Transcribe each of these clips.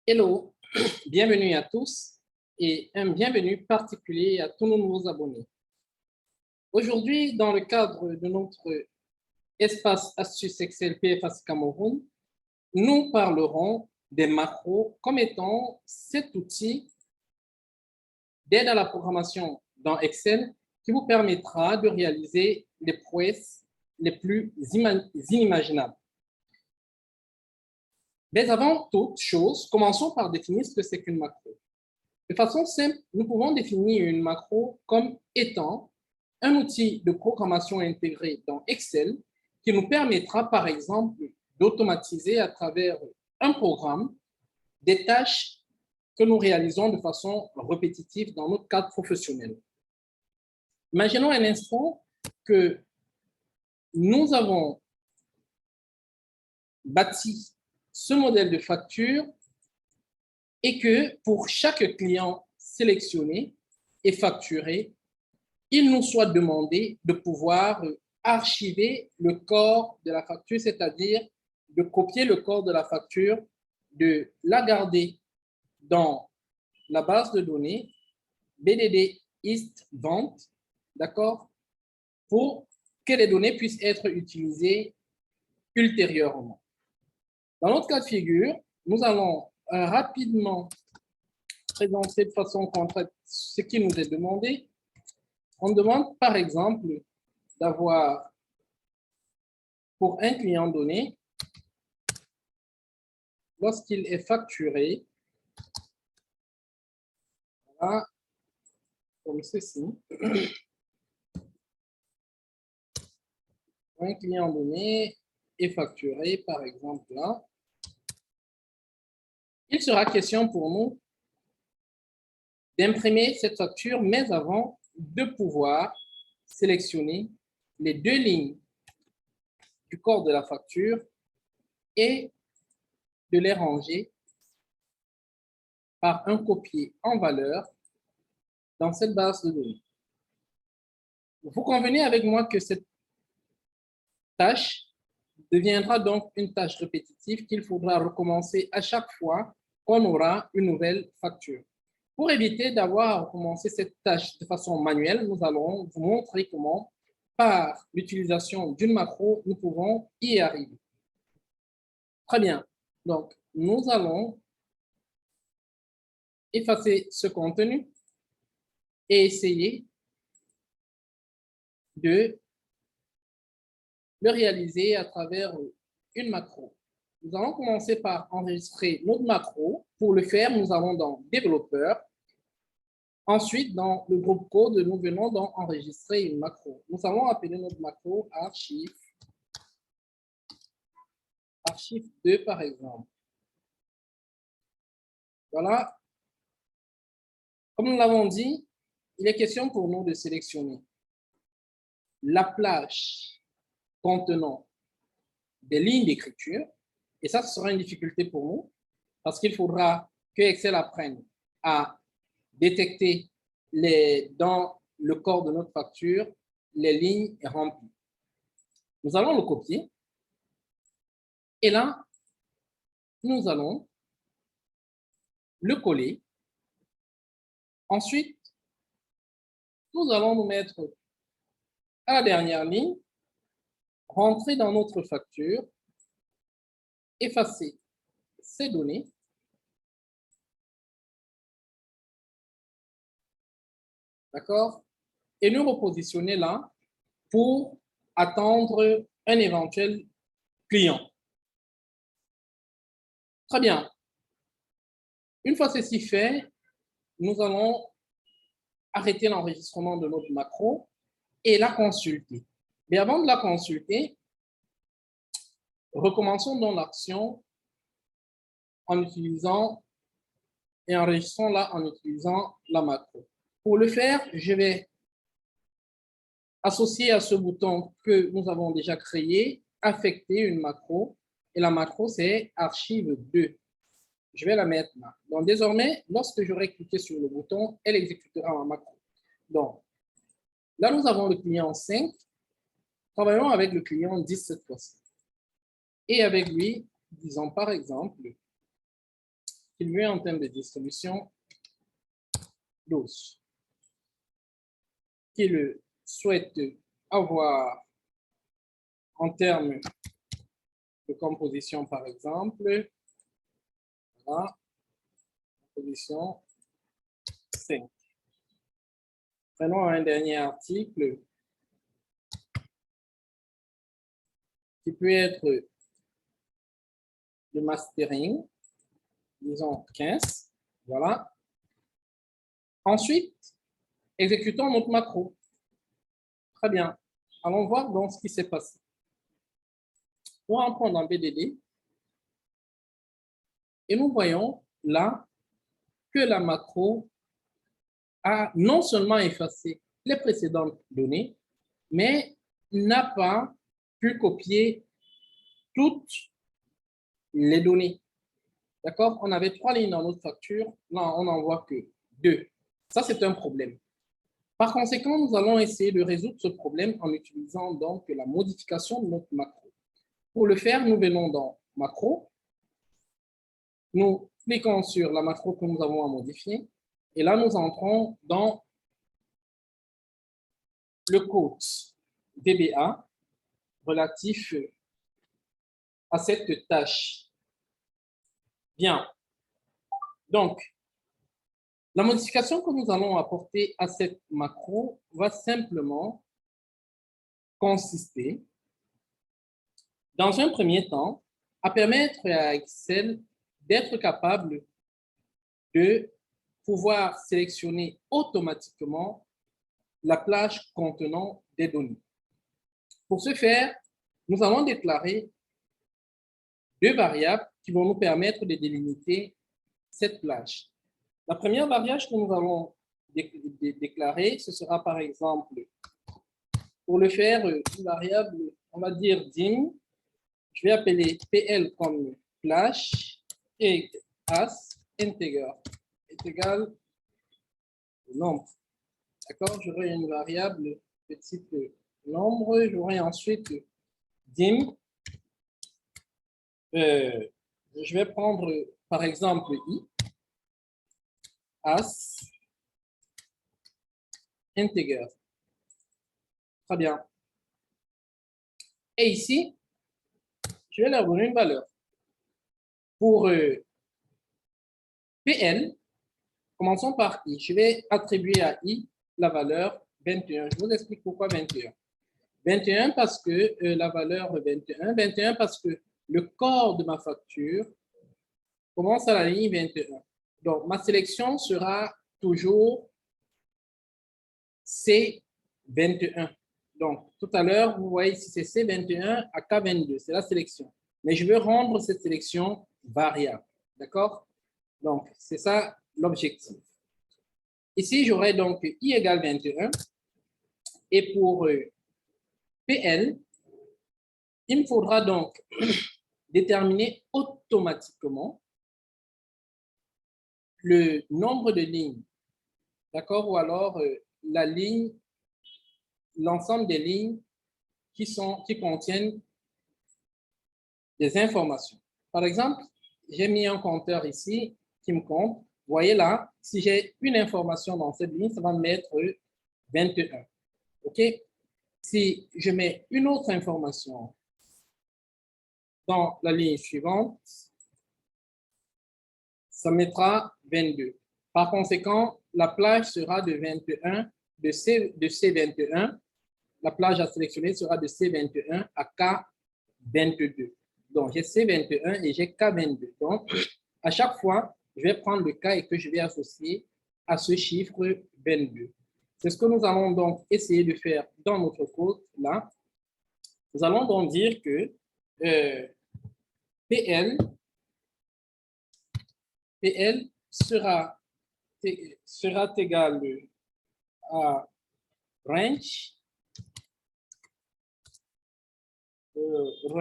Hello, bienvenue à tous et un bienvenue particulier à tous nos nouveaux abonnés. Aujourd'hui, dans le cadre de notre espace astuces Excel PFAS Cameroun, nous parlerons des macros comme étant cet outil d'aide à la programmation dans Excel qui vous permettra de réaliser les prouesses les plus inimaginables. Mais avant toute chose, commençons par définir ce que c'est qu'une macro. De façon simple, nous pouvons définir une macro comme étant un outil de programmation intégré dans Excel qui nous permettra, par exemple, d'automatiser à travers un programme des tâches que nous réalisons de façon répétitive dans notre cadre professionnel. Imaginons un instant que nous avons bâti ce modèle de facture et que pour chaque client sélectionné et facturé, il nous soit demandé de pouvoir archiver le corps de la facture, c'est-à-dire de copier le corps de la facture, de la garder dans la base de données BDD East Vente, d'accord, pour que les données puissent être utilisées ultérieurement. Dans notre cas de figure, nous allons rapidement présenter de façon concrète ce qui nous est demandé. On demande par exemple d'avoir pour un client donné, lorsqu'il est facturé, voilà, comme ceci, un client donné est facturé par exemple là, il sera question pour nous d'imprimer cette facture, mais avant de pouvoir sélectionner les deux lignes du corps de la facture et de les ranger par un copier en valeur dans cette base de données. Vous convenez avec moi que cette tâche deviendra donc une tâche répétitive qu'il faudra recommencer à chaque fois qu'on aura une nouvelle facture. Pour éviter d'avoir à recommencer cette tâche de façon manuelle, nous allons vous montrer comment, par l'utilisation d'une macro, nous pouvons y arriver. Très bien. Donc, nous allons effacer ce contenu et essayer de le réaliser à travers une macro. Nous allons commencer par enregistrer notre macro. Pour le faire, nous allons dans Développeur. Ensuite, dans le groupe code, nous venons d'enregistrer une macro. Nous allons appeler notre macro archive 2 par exemple. Voilà. Comme nous l'avons dit, il est question pour nous de sélectionner la plage contenant des lignes d'écriture. Et ça, ce sera une difficulté pour nous parce qu'il faudra que Excel apprenne à détecter dans le corps de notre facture les lignes remplies. Nous allons le copier. Et là, nous allons le coller. Ensuite, nous allons nous mettre à la dernière ligne, rentrer dans notre facture, effacer ces données. D'accord? Et nous repositionner là pour attendre un éventuel client. Très bien. Une fois ceci fait, nous allons arrêter l'enregistrement de notre macro et la consulter. Mais avant de la consulter, recommençons donc l'action en utilisant et enregistrons là en utilisant la macro. Pour le faire, je vais associer à ce bouton que nous avons déjà créé, affecter une macro. Et la macro, c'est archive 2. Je vais la mettre là. Donc, désormais, lorsque j'aurai cliqué sur le bouton, elle exécutera ma macro. Donc, là, nous avons le client 5. Travaillons avec le client 10 cette fois-ci. Et avec lui, disons par exemple, qu'il veut en termes de distribution 12, qu'il souhaite avoir en termes de composition, par exemple, voilà, composition 5. Prenons un dernier article qui peut être le mastering, disons 15, voilà. Ensuite, exécutons notre macro. Très bien. Allons voir donc ce qui s'est passé. On rentre dans BDD et nous voyons là que la macro a non seulement effacé les précédentes données, mais n'a pas pu copier toutes les données. D'accord? On avait 3 lignes dans notre facture. Là, on n'en voit que 2. Ça, c'est un problème. Par conséquent, nous allons essayer de résoudre ce problème en utilisant donc la modification de notre macro. Pour le faire, nous venons dans macro. Nous cliquons sur la macro que nous avons à modifier. Et là, nous entrons dans le code VBA relatif à cette tâche. Bien. Donc, la modification que nous allons apporter à cette macro va simplement consister, dans un premier temps, à permettre à Excel d'être capable de pouvoir sélectionner automatiquement la plage contenant des données. Pour ce faire, nous allons déclarer 2 variables qui vont nous permettre de délimiter cette plage. La première variable que nous allons déclarer, ce sera par exemple, pour le faire, une variable, on va dire dim, je vais appeler PL comme plage et as integer est égal au nombre. D'accord? J'aurai une variable de type nombre, j'aurai ensuite dim. Je vais prendre par exemple i as integer. Très bien. Et ici, je vais leur donner une valeur. Pour PL, commençons par i. Je vais attribuer à i la valeur 21. Je vous explique pourquoi 21. 21 parce que la valeur 21. 21 parce que le corps de ma facture commence à la ligne 21. Donc, ma sélection sera toujours C21. Donc, tout à l'heure, vous voyez ici, c'est C21 à K22. C'est la sélection. Mais je veux rendre cette sélection variable. D'accord? Donc, c'est ça l'objectif. Ici, j'aurai donc I égale 21. Et pour PL, il me faudra donc déterminer automatiquement le nombre de lignes, d'accord? Ou alors la ligne, l'ensemble des lignes qui contiennent des informations. Par exemple, j'ai mis un compteur ici qui me compte. Vous voyez là, si j'ai une information dans cette ligne, ça va me mettre 21. OK? Si je mets une autre information dans la ligne suivante, ça mettra 22. Par conséquent, la plage sera de 21, de C21. La plage à sélectionner sera de C21 à K22. Donc, j'ai C21 et j'ai K22. Donc, à chaque fois, je vais prendre le K et que je vais associer à ce chiffre 22. C'est ce que nous allons donc essayer de faire dans notre code là. Nous allons donc dire que PL sera égal à range. On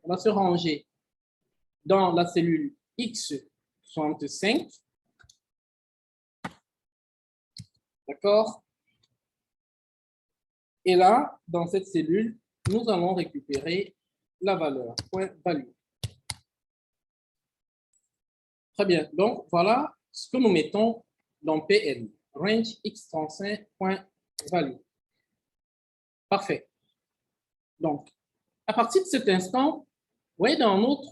va se ranger dans la cellule X65. D'accord? Et là, dans cette cellule, nous allons récupérer la valeur, point value. Très bien. Donc, voilà ce que nous mettons dans PL. Range x35.value. Parfait. Donc, à partir de cet instant, vous voyez, dans notre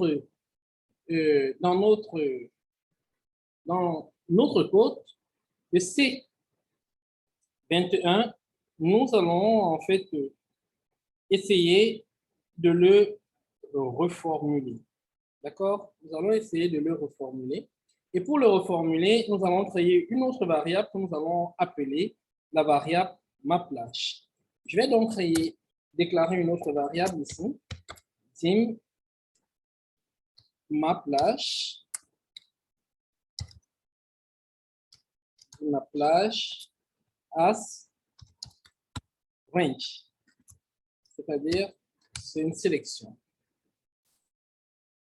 code, le C21, nous allons en fait essayer de le reformuler. D'accord? Nous allons essayer de le reformuler. Et pour le reformuler, nous allons créer une autre variable que nous allons appeler la variable MapLash. Je vais donc déclarer une autre variable ici, dim MapLash, as range, c'est-à-dire c'est une sélection.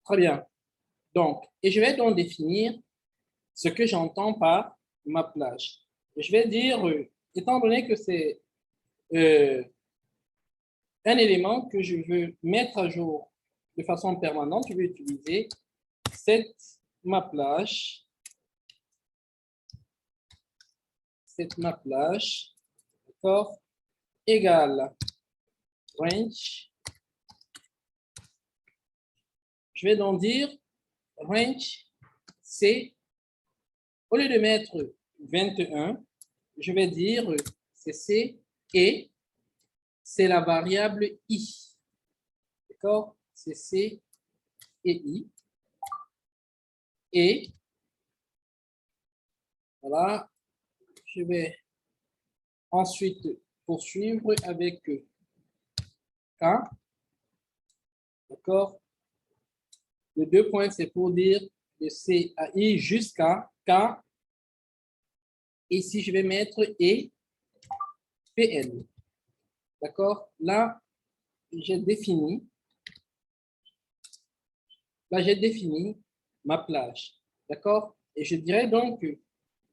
Très bien. Donc, et je vais donc définir ce que j'entends par MapLash. Je vais dire, étant donné que c'est un élément que je veux mettre à jour de façon permanente, je vais utiliser cette MapLash, d'accord, égale range. Je vais donc dire range, c'est, au lieu de mettre 21, je vais dire c'est et c'est la variable i. D'accord? C'est C et I. Et voilà, je vais ensuite poursuivre avec K. D'accord? Le 2 points, c'est pour dire de C à I jusqu'à K. Ici, je vais mettre et PL. D'accord? Là, j'ai défini ma plage. D'accord? Et je dirais donc que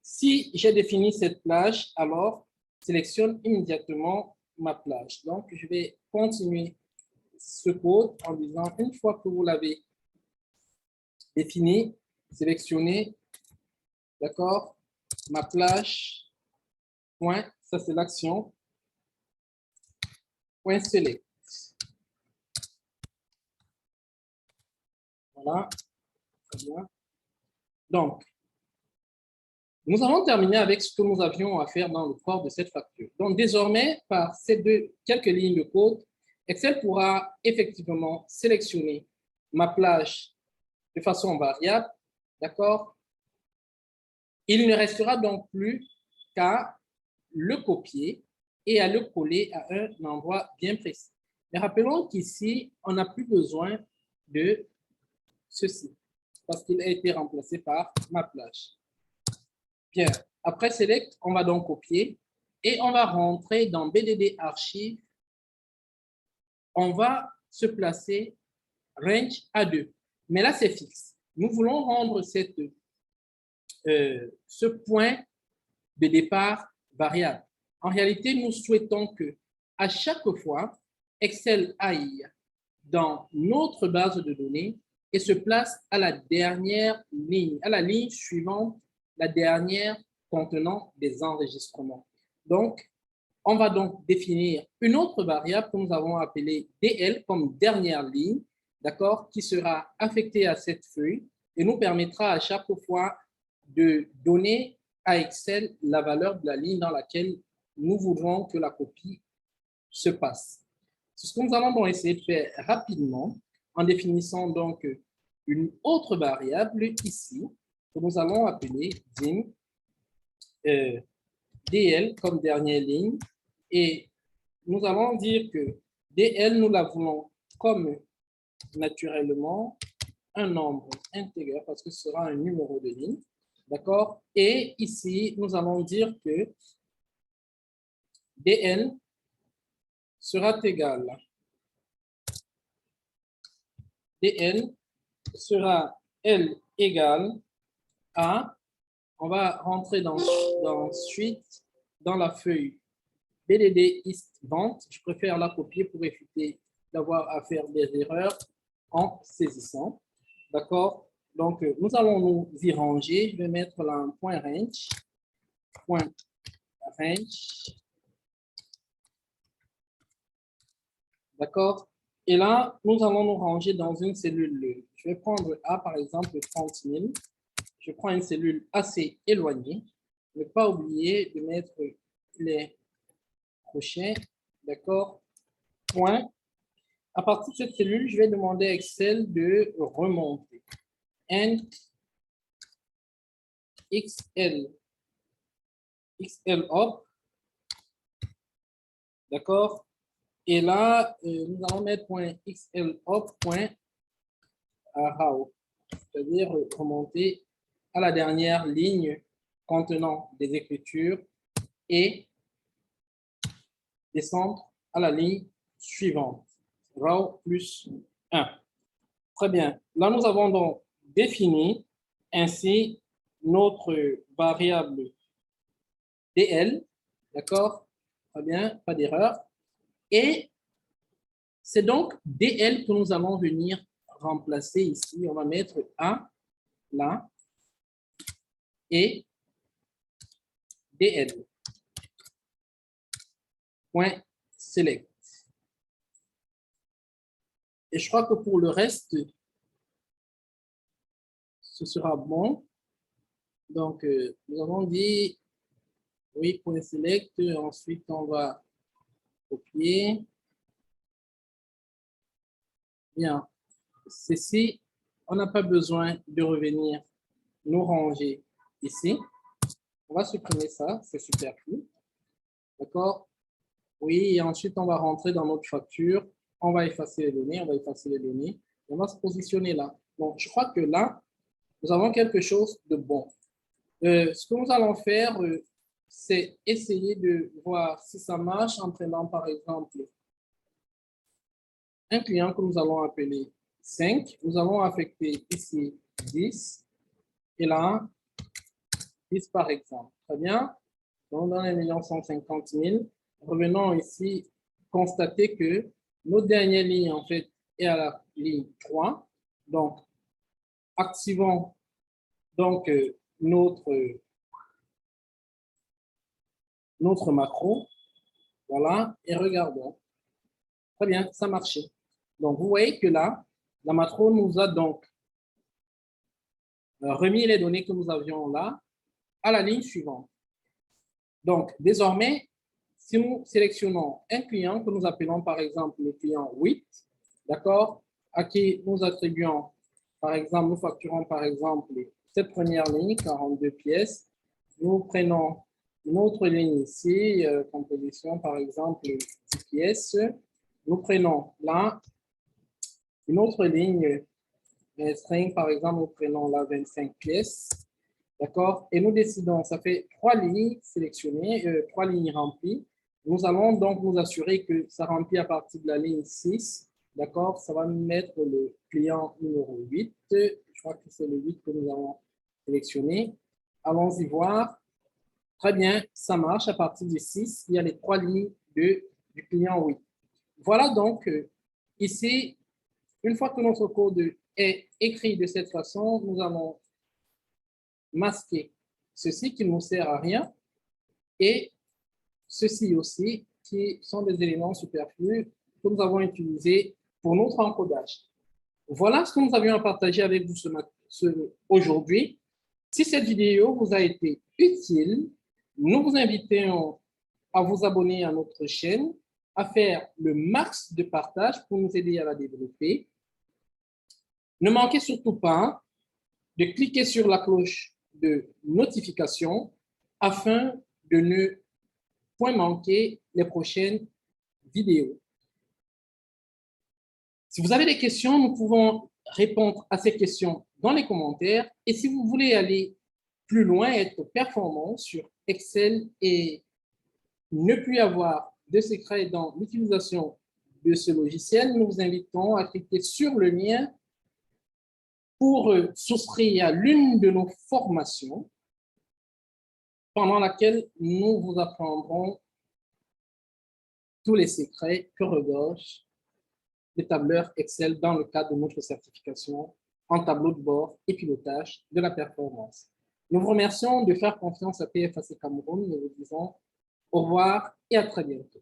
si j'ai défini cette plage, alors sélectionne immédiatement ma plage. Donc, je vais continuer ce code en disant, une fois que vous l'avez défini, sélectionnez, d'accord, ma plage, point, ça c'est l'action, point select. Voilà, très bien. Donc, nous allons terminer avec ce que nous avions à faire dans le corps de cette facture. Donc, désormais, par ces quelques lignes de code, Excel pourra effectivement sélectionner ma plage de façon variable, d'accord? Il ne restera donc plus qu'à le copier et à le coller à un endroit bien précis. Mais rappelons qu'ici, on n'a plus besoin de ceci parce qu'il a été remplacé par ma plage. Bien, après Select, on va donc copier et on va rentrer dans BDD Archive. On va se placer range à 2. Mais là, c'est fixe. Nous voulons rendre ce point de départ variable. En réalité, nous souhaitons que à chaque fois, Excel aille dans notre base de données et se place à la dernière ligne, à la ligne suivante, la dernière contenant des enregistrements. Donc, on va donc définir une autre variable que nous avons appelée DL comme dernière ligne, d'accord, qui sera affectée à cette feuille et nous permettra à chaque fois de donner à Excel la valeur de la ligne dans laquelle nous voudrons que la copie se passe. C'est ce que nous allons donc essayer de faire rapidement en définissant donc une autre variable ici que nous allons appeler dim DL comme dernière ligne et nous allons dire que DL, nous la voulons comme naturellement un nombre intégré parce que ce sera un numéro de ligne. D'accord? Et ici, nous allons dire que DL sera égal. DL sera L égale à, on va rentrer dans suite dans la feuille BDD East Vente. Je préfère la copier pour éviter d'avoir à faire des erreurs en saisissant. D'accord? Donc, nous allons nous y ranger. Je vais mettre là un point range. Point range. D'accord? Et là, nous allons nous ranger dans une cellule. Je vais prendre A, par exemple, 30 000. Je prends une cellule assez éloignée. Ne pas oublier de mettre les crochets. D'accord? Point. À partir de cette cellule, je vais demander à Excel de remonter. Int XL. XL up. D'accord? Et là, nous allons mettre .xl up.how, c'est-à-dire remonter à la dernière ligne contenant des écritures et descendre à la ligne suivante. Row plus 1. Très bien. Là, nous avons donc défini ainsi notre variable DL. D'accord? Très bien, pas d'erreur. Et c'est donc DL que nous allons venir remplacer ici. On va mettre A là et DL. Point select. Et je crois que pour le reste, ce sera bon. Donc, nous avons dit oui, point select. Ensuite, on va copier. Bien. Ceci, on n'a pas besoin de revenir nous ranger ici. On va supprimer ça, c'est superflu. D'accord? Oui, et ensuite, on va rentrer dans notre facture. On va effacer les données, on va effacer les données. On va se positionner là. Donc, je crois que là, nous avons quelque chose de bon. Ce que nous allons faire, c'est essayer de voir si ça marche en prenant, par exemple, un client que nous allons appeler 5. Nous allons affecter ici 10 et là, 10 par exemple. Très bien. Donc, dans les 150 000, revenons ici, constater que notre dernière ligne, en fait, est à la ligne 3. Donc, activons donc notre macro. Voilà, et regardons. Très bien, ça marchait. Donc, vous voyez que là, la macro nous a donc remis les données que nous avions là à la ligne suivante. Donc, désormais, si nous sélectionnons un client que nous appelons par exemple le client 8, d'accord, à qui nous attribuons, par exemple, nous facturons par exemple cette première ligne, 42 pièces, nous prenons une autre ligne ici, composition par exemple 10 pièces, nous prenons là une autre ligne, string par exemple, nous prenons là 25 pièces, d'accord? Et nous décidons, ça fait 3 lignes sélectionnées, 3 lignes remplies. Nous allons donc nous assurer que ça remplit à partir de la ligne 6, d'accord? Ça va nous mettre le client numéro 8. Je crois que c'est le 8 que nous avons sélectionné. Allons-y voir. Très bien, ça marche. À partir du 6, il y a les 3 lignes du client 8. Voilà donc ici, une fois que notre code est écrit de cette façon, nous allons masquer ceci qui ne nous sert à rien et ceci aussi qui sont des éléments superflus que nous avons utilisés pour notre encodage. Voilà ce que nous avions à partager avec vous aujourd'hui. Si cette vidéo vous a été utile, nous vous invitons à vous abonner à notre chaîne, à faire le max de partage pour nous aider à la développer. Ne manquez surtout pas de cliquer sur la cloche de notification afin de ne point manquer les prochaines vidéos. Si vous avez des questions, nous pouvons répondre à ces questions dans les commentaires. Et si vous voulez aller plus loin, être performant sur Excel et ne plus avoir de secrets dans l'utilisation de ce logiciel, nous vous invitons à cliquer sur le lien pour souscrire à l'une de nos formations pendant laquelle nous vous apprendrons tous les secrets que regorge le tableur Excel dans le cadre de notre certification en tableau de bord et pilotage de la performance. Nous vous remercions de faire confiance à PFAC Cameroun. Nous vous disons au revoir et à très bientôt.